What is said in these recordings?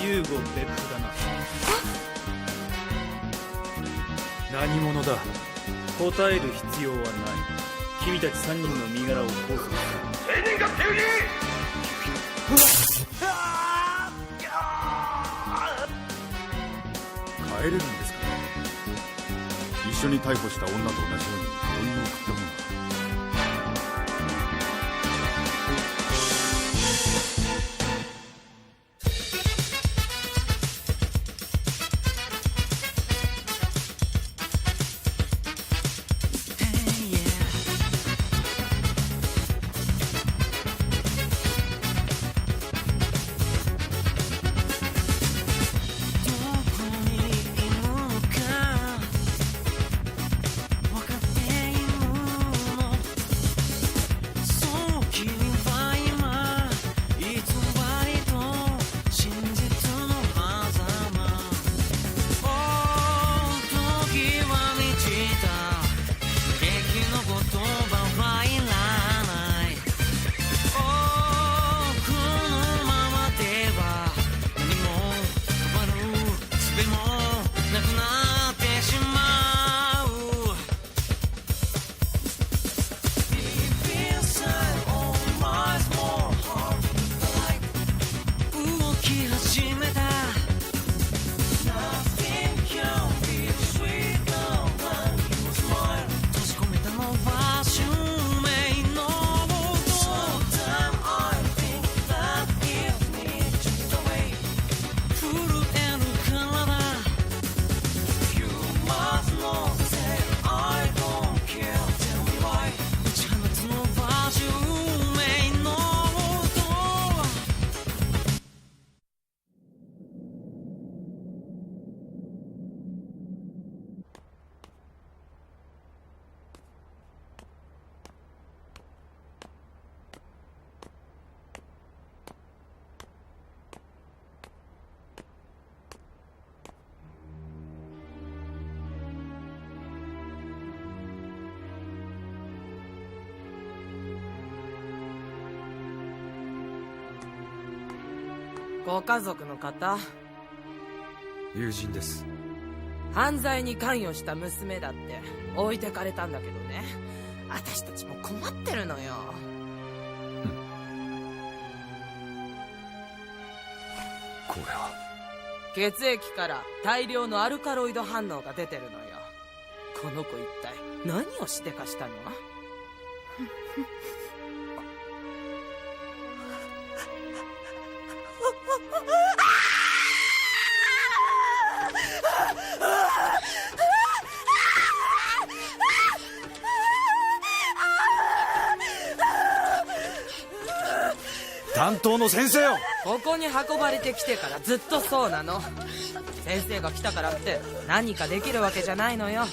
15別府だな。何者だ。答える必要はない。君たち3人の身柄を拘束する。青年が手売り。帰れるんですかね。一緒に逮捕した女と同じように問いを送ったもの。ご家族の方？友人です。犯罪に関与した娘だって置いてかれたんだけどね。私たちも困ってるのよ。これは血液から大量のアルカロイド反応が出てるのよ。この子一体何をしてかしたの？担当の先生よ。ここに運ばれてきてからずっとそうなの。先生が来たからって何かできるわけじゃないのよ。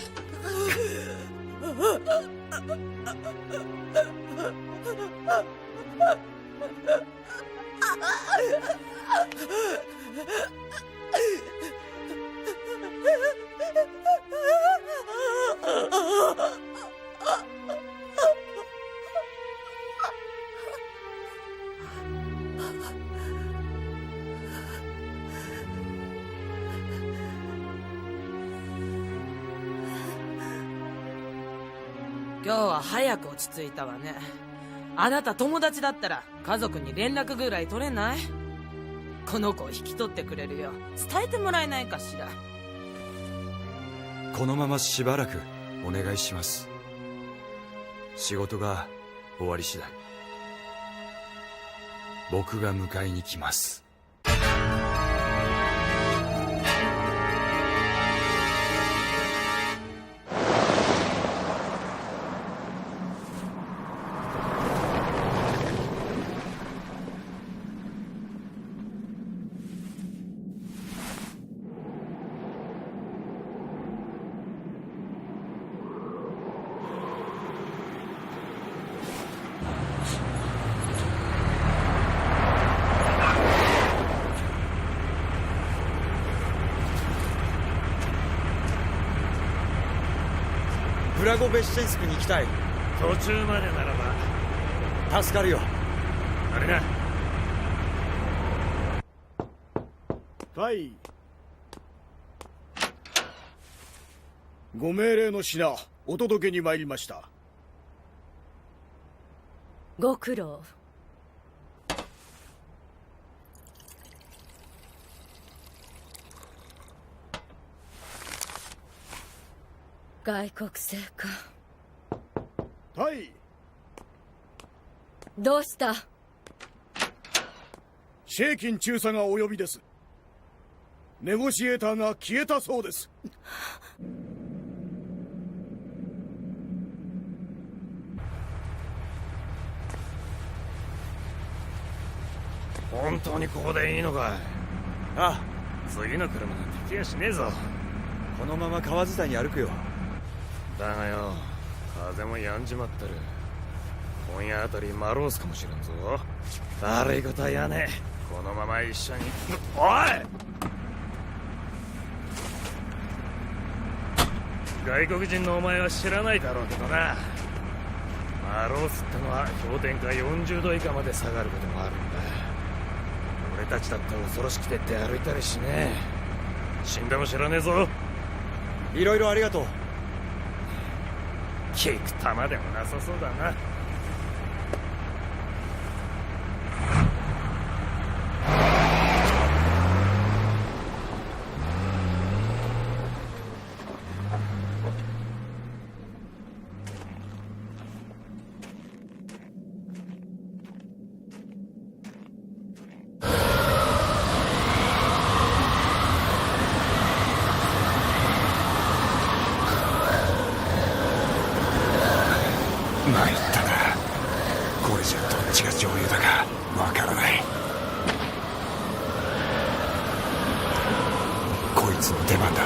今日は早く落ち着いたわね。あなた友達だったら家族に連絡ぐらい取れない？この子を引き取ってくれるよう伝えてもらえないかしら。このまましばらくお願いします。仕事が終わり次第僕が迎えに来ます。ブラゴベッシェンスクに行きたい。途中までならば助かるよ。あれな。はい。ご命令の品、お届けに参りました。ご苦労。外国製か。はい。どうした？シェーキン中佐がお呼びです。ネゴシエーターが消えたそうです。本当にここでいいのかい？あ次の車なんて来やしねえぞ。このまま川伝いに歩くよ。だがよ、風も止んじまってる。今夜あたりマロースかもしれんぞ。悪いことは言わねえ。このまま一緒に。おい！外国人のお前は知らないだろうけどな、マロースってのは氷点下40度以下まで下がることもあるんだ。俺たちだって恐ろしくてって歩いたりしねえ。死んでも知らねえぞ。いろいろありがとう。効く玉でもなさそうだな。参ったな。これじゃどっちが上流だかわからない。こいつの出番だ。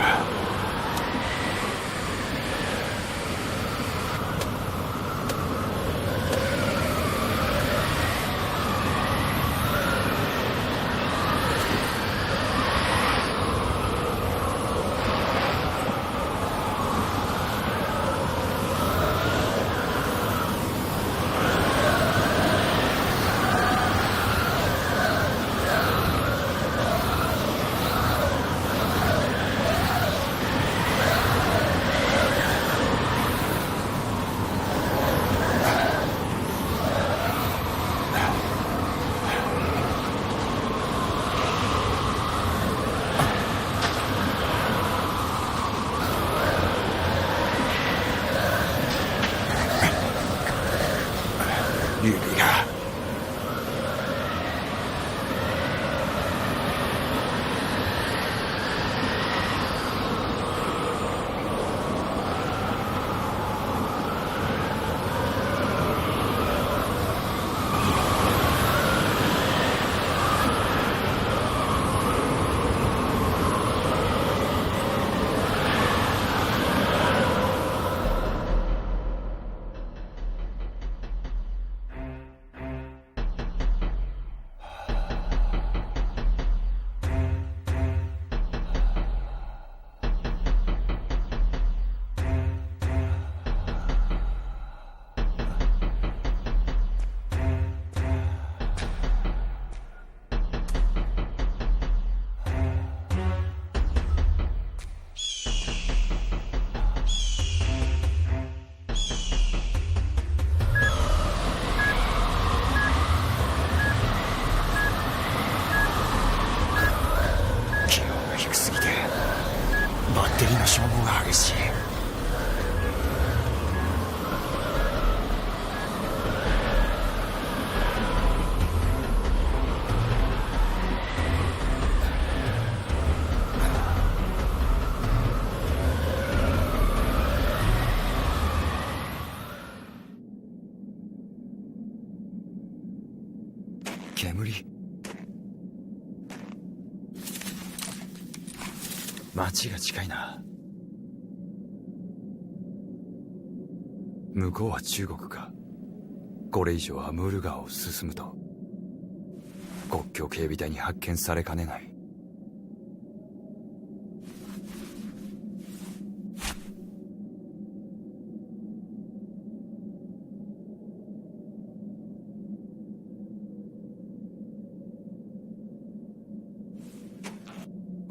指が低すぎてバッテリーの消耗が激しい。煙。町が近いな。向こうは中国か。これ以上アムール川を進むと国境警備隊に発見されかねない。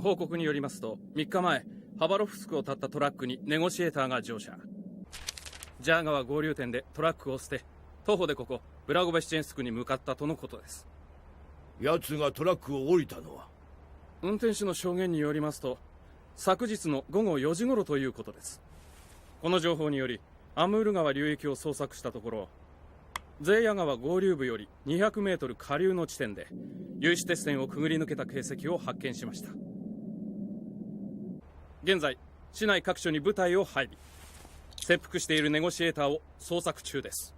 報告によりますと、3日前ハバロフスクを立ったトラックにネゴシエーターが乗車。ジャー川合流点でトラックを捨て、徒歩でここブラゴベシチェンスクに向かったとのことです。奴がトラックを降りたのは？運転手の証言によりますと、昨日の午後4時頃ということです。この情報によりアムール川流域を捜索したところ、ゼーヤ川合流部より200メートル下流の地点で有刺鉄線をくぐり抜けた形跡を発見しました。現在市内各所に部隊を配備、切腹しているネゴシエーターを捜索中です。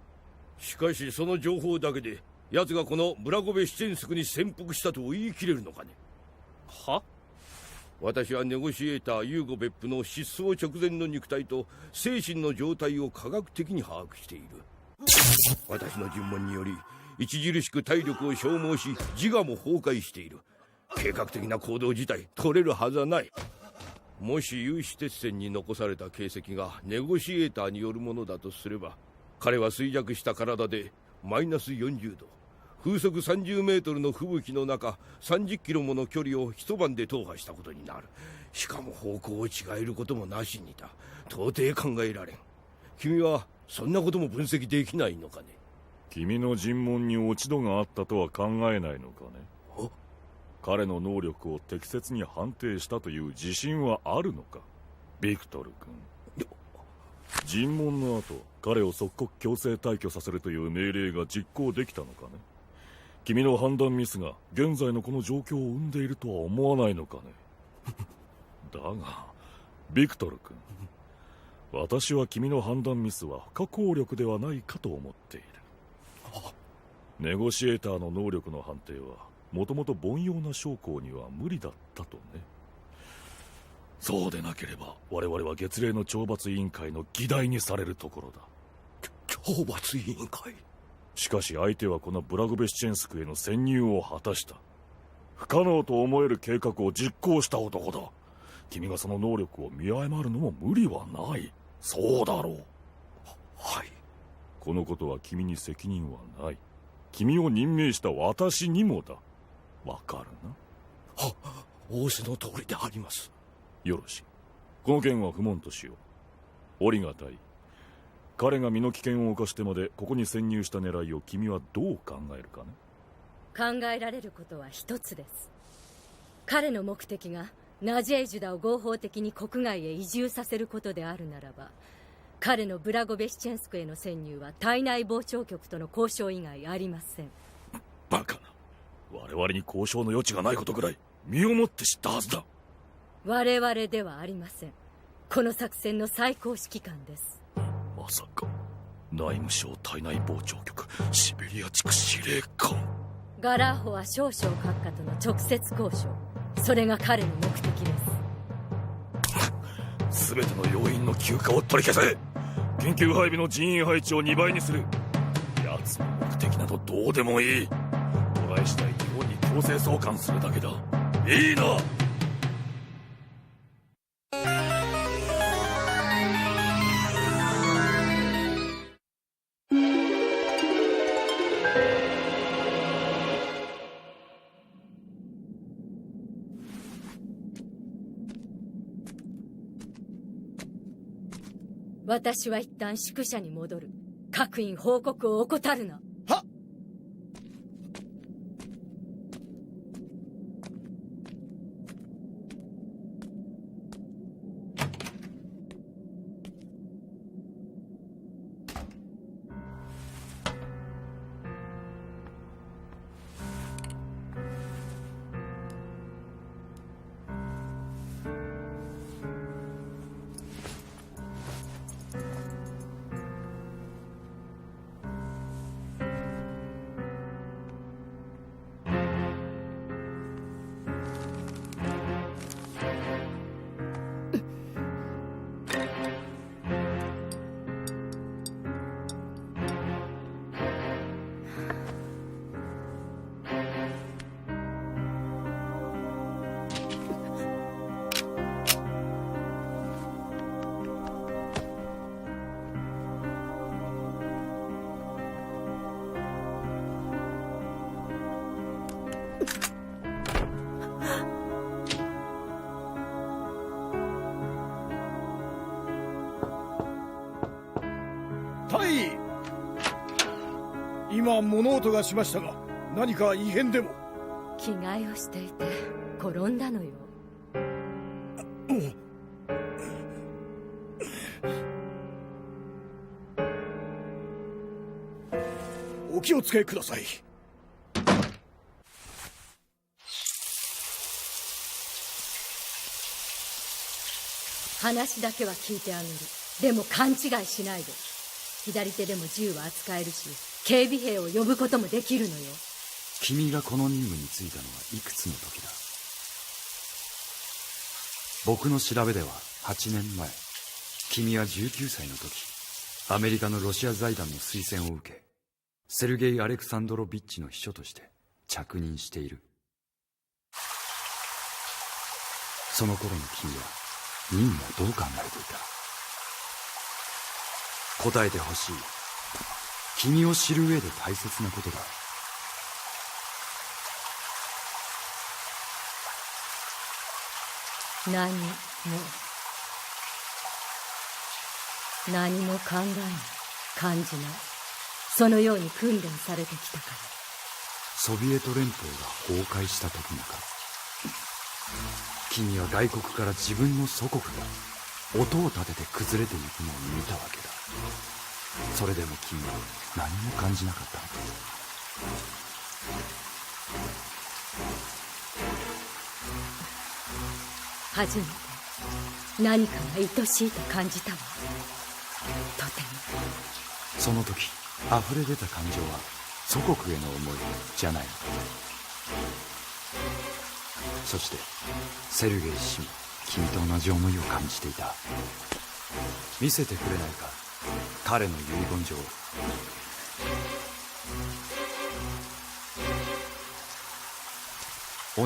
しかしその情報だけで奴がこのブラゴベシチェンスクに潜伏したと言い切れるのかね？は？私はネゴシエーターユーゴ別府の失踪直前の肉体と精神の状態を科学的に把握している。私の尋問により著しく体力を消耗し自我も崩壊している。計画的な行動自体取れるはずはない。もし有刺鉄線に残された形跡がネゴシエーターによるものだとすれば、彼は衰弱した体でマイナス40度、風速30メートルの吹雪の中30キロもの距離を一晩で踏破したことになる。しかも方向を違えることもなしにだ。到底考えられん。君はそんなことも分析できないのかね？君の尋問に落ち度があったとは考えないのかね？彼の能力を適切に判定したという自信はあるのか、ビクトル君。尋問の後、彼を即刻強制退去させるという命令が実行できたのかね？君の判断ミスが現在のこの状況を生んでいるとは思わないのかね？だがビクトル君、私は君の判断ミスは不可抗力ではないかと思っている。ネゴシエーターの能力の判定はもともと凡庸な将校には無理だったとね。そうでなければ我々は月齢の懲罰委員会の議題にされるところだ。懲罰委員会？しかし相手はこのブラゴベシチェンスクへの潜入を果たした。不可能と思える計画を実行した男だ。君がその能力を見誤るのも無理はない。そうだろう。はい。このことは君に責任はない。君を任命した私にもだ。わかるな？は、仰せの通りであります。よろしい。この件は不問としよう。オリガ隊、彼が身の危険を冒してまでここに潜入した狙いを君はどう考えるかね？考えられることは一つです。彼の目的がナジェイジュダを合法的に国外へ移住させることであるならば、彼のブラゴベシチェンスクへの潜入は体内傍聴局との交渉以外ありません。バカな。我々に交渉の余地がないことぐらい身をもって知ったはずだ。我々ではありません。この作戦の最高指揮官です。まさか内務省体内傍聴局シベリア地区司令官？ガラーホは少々閣下との直接交渉、それが彼の目的です。全ての要員の休暇を取り消せ。緊急配備の人員配置を2倍にする。奴の目的などどうでもいい。捕らえ次第日本に強制送還するだけだ。いいな。私は一旦宿舎に戻る。各員報告を怠るな。はっ。今物音がしましたが、何か異変でも？着替えをしていて転んだのよ。お気をつけください。話だけは聞いてあげる。でも勘違いしないで。左手でも銃は扱えるし、警備兵を呼ぶこともできるのよ。君がこの任務に就いたのはいくつの時だ？僕の調べでは8年前、君は19歳の時、アメリカのロシア財団の推薦を受け、セルゲイ・アレクサンドロビッチの秘書として着任している。その頃の君は任務をどう考えていた？答えてほしい。君を知る上で大切なことだ。何も考えない、感じない。そのように訓練されてきたから。ソビエト連邦が崩壊した時もか？君は外国から自分の祖国が音を立てて崩れていくのを見たわけだ。それでも君は何も感じなかったのか？初めて何かが愛しいと感じたわ。とても。その時溢れ出た感情は祖国への思いじゃないのか？そしてセルゲイ氏も君と同じ思いを感じていた。見せてくれないか、彼の遺言状。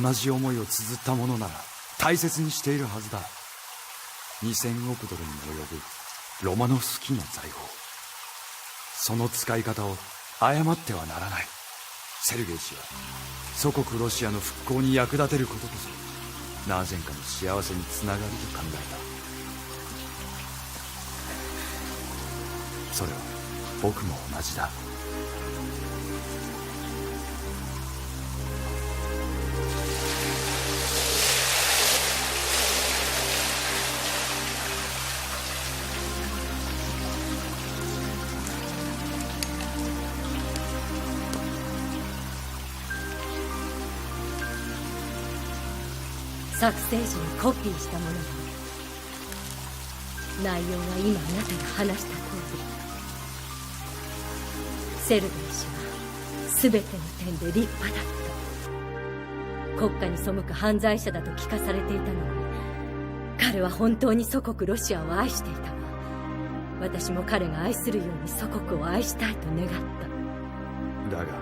同じ思いを綴ったものなら大切にしているはずだ。2000億ドルにも及ぶロマノフスキーの財宝。その使い方を誤ってはならない。セルゲイ氏は祖国ロシアの復興に役立てることこそナージェンカの幸せにつながると考えた。それは僕も同じだ。作成時にコピーしたものだ。内容は今あなたが話した通り。セルゲイ氏は全ての点で立派だった。国家に背く犯罪者だと聞かされていたのに、彼は本当に祖国ロシアを愛していたわ。私も彼が愛するように祖国を愛したいと願った。だが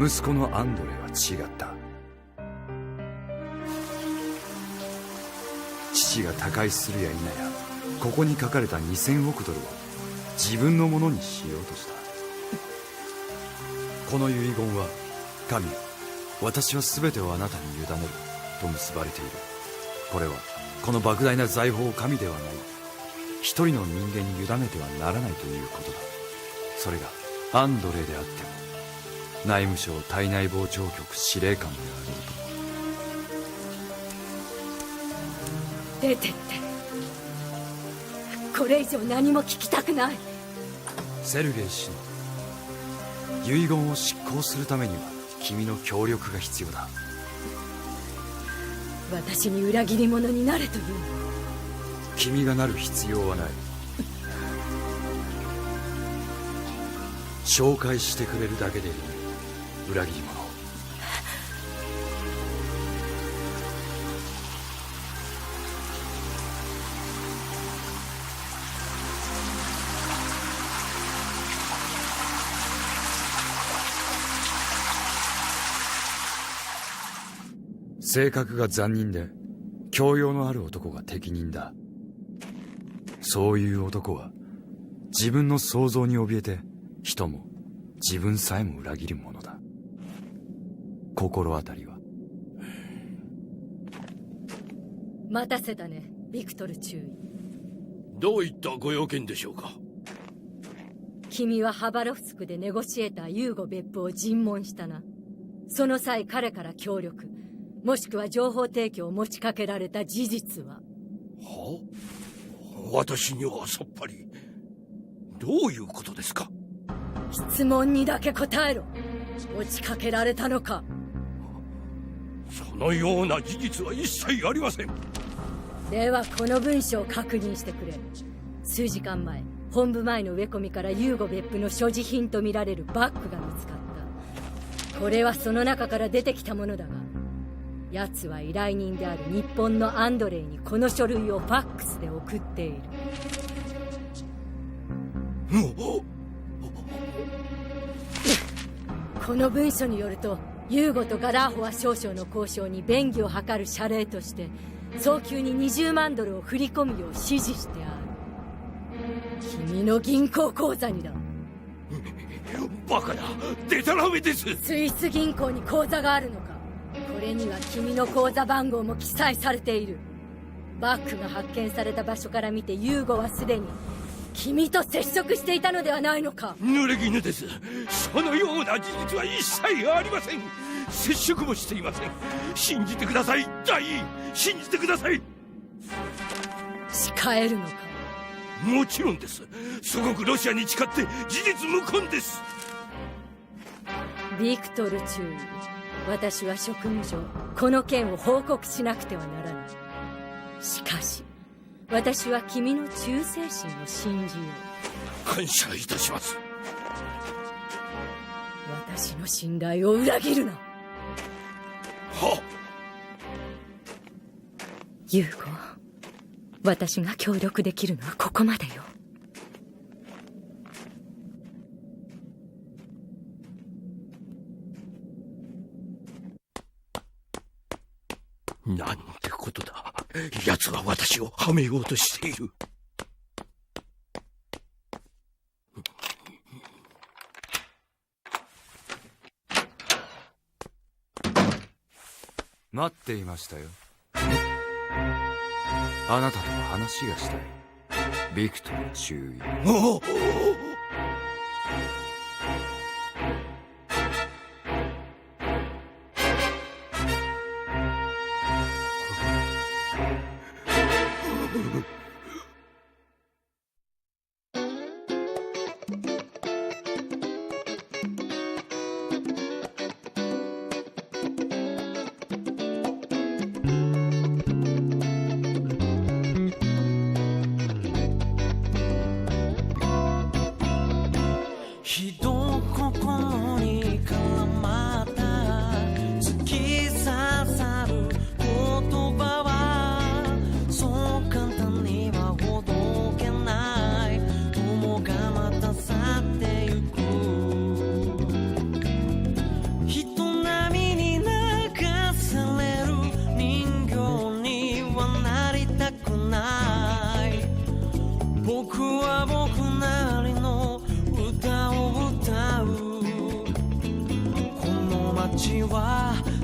息子のアンドレは違った。父が他界するや否や、ここに書かれた2000億ドルを自分のものにしようとした。この遺言は、神よ、私は全てをあなたに委ねると結ばれている。これはこの莫大な財宝を神ではない、一人の人間に委ねてはならないということだ。それがアンドレであっても、内務省体内防聴局司令官であろうとも。出てって。これ以上何も聞きたくない。セルゲイ氏の遺言を執行するためには君の協力が必要だ。私に裏切り者になれというの？君がなる必要はない。紹介してくれるだけでいい、裏切り者。性格が残忍で教養のある男が適任だ。そういう男は自分の想像に怯えて人も自分さえも裏切るものだ。心当たりは？待たせたね、ビクトル中尉。どういったご用件でしょうか？君はハバロフスクでネゴシエーターユーゴ別府を尋問したな。その際彼から協力もしくは情報提供を持ちかけられた事実は？はあ、私にはさっぱり。どういうことですか？質問にだけ答えろ。持ちかけられたのか？そのような事実は一切ありません。ではこの文書を確認してくれ。数時間前本部前の植え込みからユーゴ別府の所持品とみられるバッグが見つかった。これはその中から出てきたものだが、奴は依頼人である日本のアンドレイにこの書類をファックスで送っている。この文書によるとユーゴとガラーホは少々の交渉に便宜を図る謝礼として早急に20万ドルを振り込むよう指示してある。君の銀行口座にだ。バカだ、デタラメです。スイス銀行に口座があるのか？これには君の口座番号も記載されている。バッグが発見された場所から見てユーゴはすでに君と接触していたのではないのか？濡れ衣です。そのような事実は一切ありません。接触もしていません。信じてください、大尉。信じてください。誓えるのか？もちろんです。祖国ロシアに誓って事実無根です。ビクトル中尉、私は職務上この件を報告しなくてはならない。しかし私は君の忠誠心を信じよう。感謝いたします。私の信頼を裏切るな。はっ。ユーゴ、私が協力できるのはここまでよ。なんてことだ。奴は私をはめようとしている。待っていましたよ。あなたと話がしたい、ビクトル中尉。おお。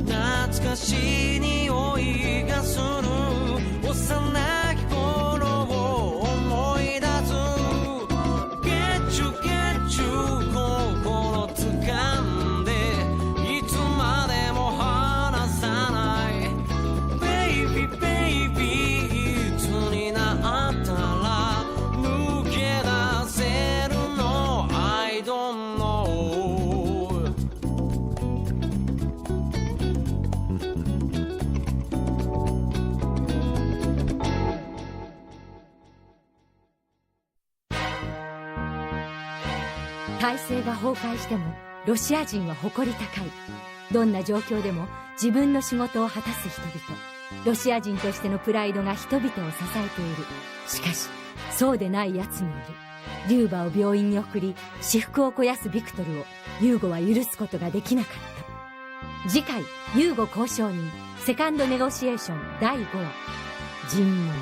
懐かしい匂いがする。幼き頃を思い出す。ゲッチュゲッチュ心掴んでいつまでも離さない。ベイビーベイビーいつになったら抜け出せるの I don't know。体制が崩壊してもロシア人は誇り高い。どんな状況でも自分の仕事を果たす人々。ロシア人としてのプライドが人々を支えている。しかしそうでない奴もいる。リューバを病院に送り私腹を肥やすビクトルをユーゴは許すことができなかった。次回ユーゴ交渉人セカンドネゴシエーション第5話、尋問。